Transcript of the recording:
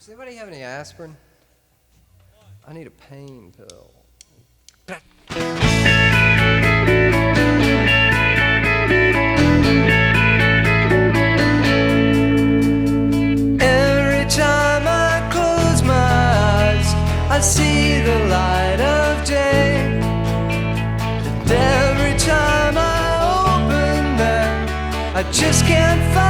Does anybody have any aspirin? I need a pain pill. Every time I close my eyes, I see the light of day. And every time I open them, I just can't find